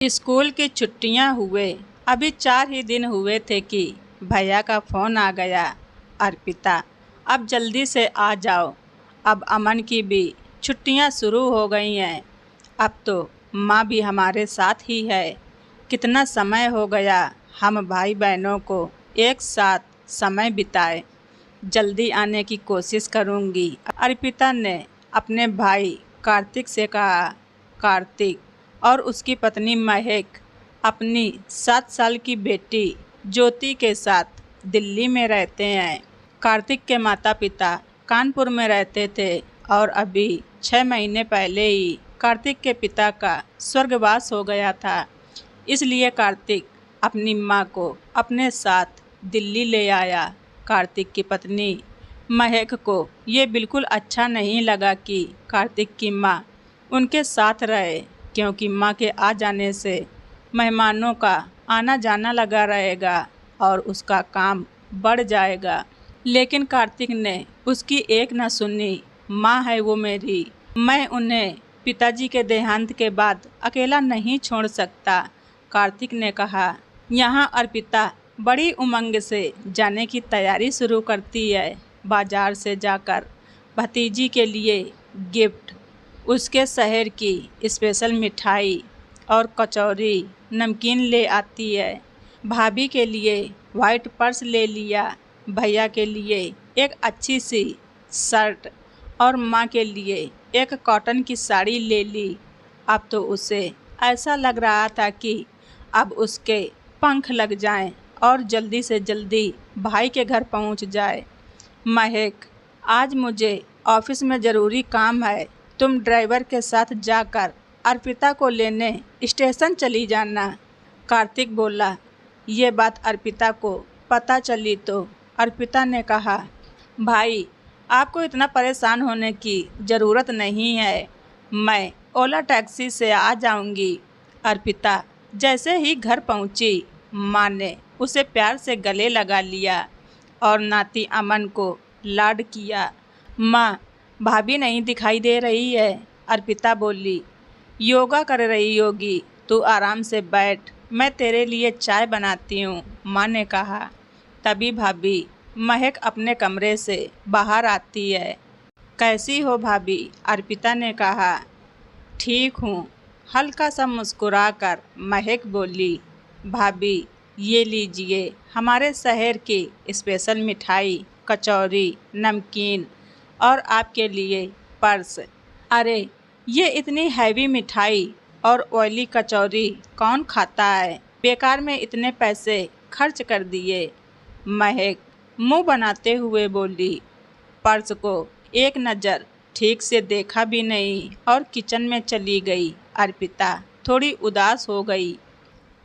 School की छुट्टियां हुए अभी 4 ही दिन हुए थे कि भैया का फ़ोन आ गया। अर्पिता, अब जल्दी से आ जाओ, अब अमन की भी छुट्टियां शुरू हो गई हैं। अब तो माँ भी हमारे साथ ही है। कितना समय हो गया हम भाई बहनों को एक साथ समय बिताए। जल्दी आने की कोशिश करूँगी। अर्पिता ने अपने भाई कार्तिक से कहा। कार्तिक और उसकी पत्नी महक अपनी 7 साल की बेटी ज्योति के साथ दिल्ली में रहते हैं। कार्तिक के माता पिता कानपुर में रहते थे और अभी 6 महीने पहले ही कार्तिक के पिता का स्वर्गवास हो गया था। इसलिए कार्तिक अपनी माँ को अपने साथ दिल्ली ले आया। कार्तिक की पत्नी महक को ये बिल्कुल अच्छा नहीं लगा कि कार्तिक की माँ उनके साथ रहे, क्योंकि माँ के आ जाने से मेहमानों का आना जाना लगा रहेगा और उसका काम बढ़ जाएगा। लेकिन कार्तिक ने उसकी एक न सुनी। माँ है वो मेरी, मैं उन्हें पिताजी के देहांत के बाद अकेला नहीं छोड़ सकता। कार्तिक ने कहा। यहाँ अर्पिता बड़ी उमंग से जाने की तैयारी शुरू करती है। बाजार से जाकर भतीजी के लिए गिफ्ट, उसके शहर की स्पेशल मिठाई और कचौरी नमकीन ले आती है। भाभी के लिए वाइट पर्स ले लिया, भैया के लिए एक अच्छी सी शर्ट और माँ के लिए एक कॉटन की साड़ी ले ली। अब तो उसे ऐसा लग रहा था कि अब उसके पंख लग जाएं और जल्दी से जल्दी भाई के घर पहुंच जाए। महक, आज मुझे ऑफिस में ज़रूरी काम है, तुम ड्राइवर के साथ जाकर अर्पिता को लेने स्टेशन चली जाना। कार्तिक बोला। ये बात अर्पिता को पता चली तो अर्पिता ने कहा, भाई आपको इतना परेशान होने की ज़रूरत नहीं है, मैं ओला टैक्सी से आ जाऊंगी। अर्पिता जैसे ही घर पहुंची, माँ ने उसे प्यार से गले लगा लिया और नाती अमन को लाड किया। माँ, भाभी नहीं दिखाई दे रही है, अर्पिता बोली। योगा कर रही होगी, तू आराम से बैठ, मैं तेरे लिए चाय बनाती हूँ, माँ ने कहा। तभी भाभी महक अपने कमरे से बाहर आती है। कैसी हो भाभी? अर्पिता ने कहा। ठीक हूँ, हल्का सा मुस्कुराकर महक बोली। भाभी ये लीजिए हमारे शहर की स्पेशल मिठाई, कचौरी, नमकीन और आपके लिए पर्स। अरे ये इतनी हैवी मिठाई और ऑयली कचौरी कौन खाता है? बेकार में इतने पैसे खर्च कर दिए, महक मुंह बनाते हुए बोली। पर्स को एक नज़र ठीक से देखा भी नहीं और किचन में चली गई। अर्पिता थोड़ी उदास हो गई।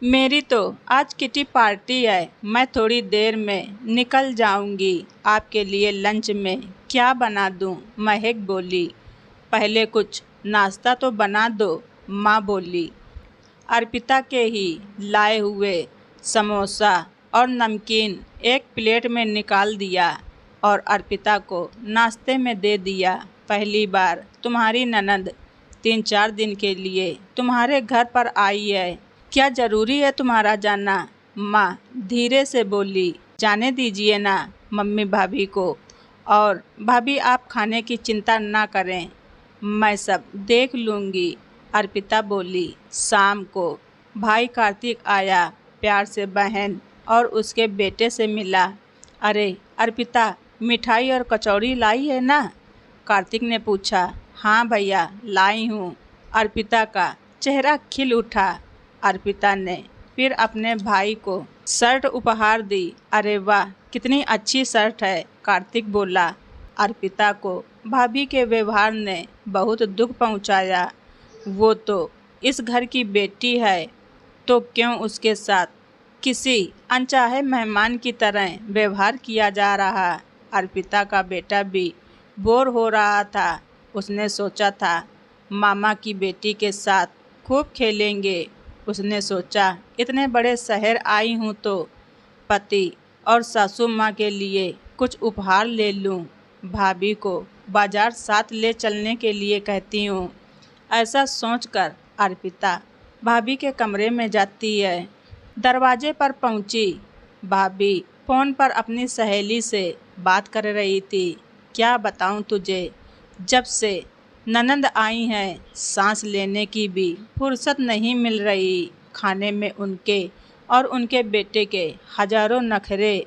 मेरी तो आज किटी पार्टी है, मैं थोड़ी देर में निकल जाऊंगी, आपके लिए लंच में क्या बना दूं? महक बोली। पहले कुछ नाश्ता तो बना दो, माँ बोली। अर्पिता के ही लाए हुए समोसा और नमकीन एक प्लेट में निकाल दिया और अर्पिता को नाश्ते में दे दिया। पहली बार तुम्हारी ननद 3-4 दिन के लिए तुम्हारे घर पर आई है, क्या ज़रूरी है तुम्हारा जाना? माँ धीरे से बोली। जाने दीजिए ना मम्मी भाभी को, और भाभी आप खाने की चिंता ना करें, मैं सब देख लूँगी, अर्पिता बोली। शाम को भाई कार्तिक आया, प्यार से बहन और उसके बेटे से मिला। अरे अर्पिता, मिठाई और कचौड़ी लाई है ना? कार्तिक ने पूछा। हाँ भैया लाई हूँ, अर्पिता का चेहरा खिल उठा। अर्पिता ने फिर अपने भाई को शर्ट उपहार दी। अरे वाह कितनी अच्छी शर्ट है, कार्तिक बोला। अर्पिता को भाभी के व्यवहार ने बहुत दुख पहुंचाया। वो तो इस घर की बेटी है, तो क्यों उसके साथ किसी अनचाहे मेहमान की तरह व्यवहार किया जा रहा? अर्पिता का बेटा भी बोर हो रहा था। उसने सोचा था मामा की बेटी के साथ खूब खेलेंगे। उसने सोचा इतने बड़े शहर आई हूँ तो पति और सासू माँ के लिए कुछ उपहार ले लूँ, भाभी को बाजार साथ ले चलने के लिए कहती हूँ। ऐसा सोचकर अर्पिता भाभी के कमरे में जाती है। दरवाजे पर पहुंची, भाभी फ़ोन पर अपनी सहेली से बात कर रही थी। क्या बताऊं तुझे, जब से ननंद आई हैं सांस लेने की भी फुर्सत नहीं मिल रही। खाने में उनके और उनके बेटे के हजारों नखरे।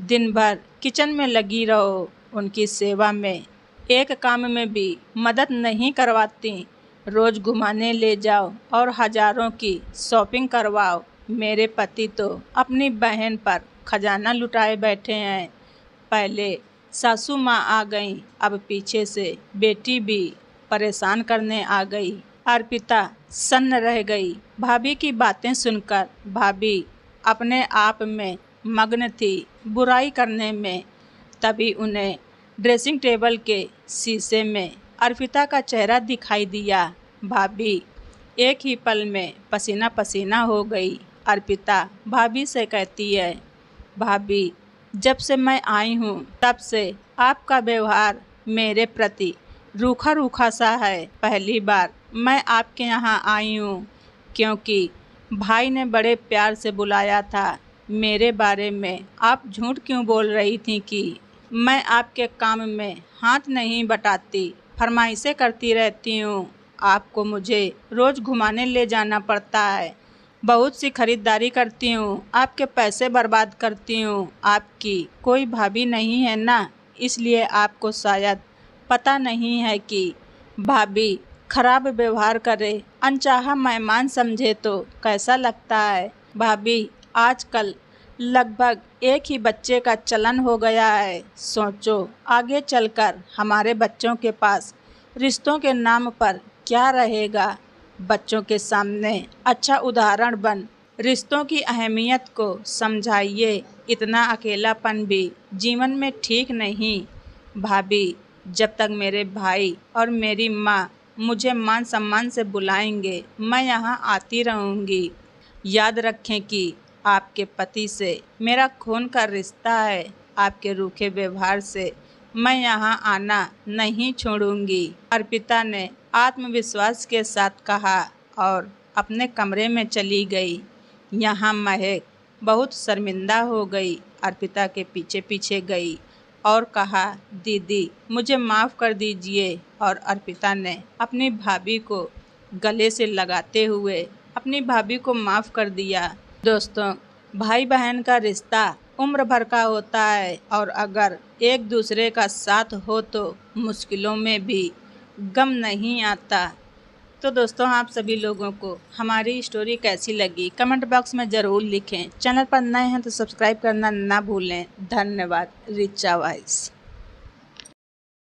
दिन भर किचन में लगी रहो, उनकी सेवा में, एक काम में भी मदद नहीं करवाती। रोज़ घुमाने ले जाओ और हजारों की शॉपिंग करवाओ। मेरे पति तो अपनी बहन पर खजाना लुटाए बैठे हैं। पहले सासू माँ आ गईं, अब पीछे से बेटी भी परेशान करने आ गई। अर्पिता सन्न रह गई भाभी की बातें सुनकर। भाभी अपने आप में मग्न थी, बुराई करने में। तभी उन्हें ड्रेसिंग टेबल के शीशे में अर्पिता का चेहरा दिखाई दिया। भाभी एक ही पल में पसीना पसीना हो गई। अर्पिता भाभी से कहती है, भाभी जब से मैं आई हूँ तब से आपका व्यवहार मेरे प्रति रूखा रूखा सा है। पहली बार मैं आपके यहाँ आई हूँ क्योंकि भाई ने बड़े प्यार से बुलाया था। मेरे बारे में आप झूठ क्यों बोल रही थी कि मैं आपके काम में हाथ नहीं बटाती, फरमाइशें करती रहती हूँ। आपको मुझे रोज़ घुमाने ले जाना पड़ता है, बहुत सी खरीदारी करती हूँ, आपके पैसे बर्बाद करती हूँ। आपकी कोई भाभी नहीं है ना, इसलिए आपको शायद पता नहीं है कि भाभी खराब व्यवहार करे, अनचाहा मेहमान समझे तो कैसा लगता है। भाभी आजकल लगभग एक ही बच्चे का चलन हो गया है। सोचो आगे चलकर हमारे बच्चों के पास रिश्तों के नाम पर क्या रहेगा। बच्चों के सामने अच्छा उदाहरण बन रिश्तों की अहमियत को समझाइए। इतना अकेलापन भी जीवन में ठीक नहीं। भाभी जब तक मेरे भाई और मेरी माँ मुझे मान सम्मान से बुलाएंगे, मैं यहाँ आती रहूँगी। याद रखें कि आपके पति से मेरा खून का रिश्ता है। आपके रूखे व्यवहार से मैं यहाँ आना नहीं छोड़ूंगी। अर्पिता ने आत्मविश्वास के साथ कहा और अपने कमरे में चली गई। यहाँ महक बहुत शर्मिंदा हो गई। अर्पिता के पीछे पीछे गई और कहा, दीदी मुझे माफ़ कर दीजिए। और अर्पिता ने अपनी भाभी को गले से लगाते हुए अपनी भाभी को माफ़ कर दिया। दोस्तों, भाई बहन का रिश्ता उम्र भर का होता है और अगर एक दूसरे का साथ हो तो मुश्किलों में भी गम नहीं आता। तो दोस्तों, आप सभी लोगों को हमारी स्टोरी कैसी लगी कमेंट बॉक्स में ज़रूर लिखें। चैनल पर नए हैं तो सब्सक्राइब करना ना भूलें। धन्यवाद। रिचा वॉइस।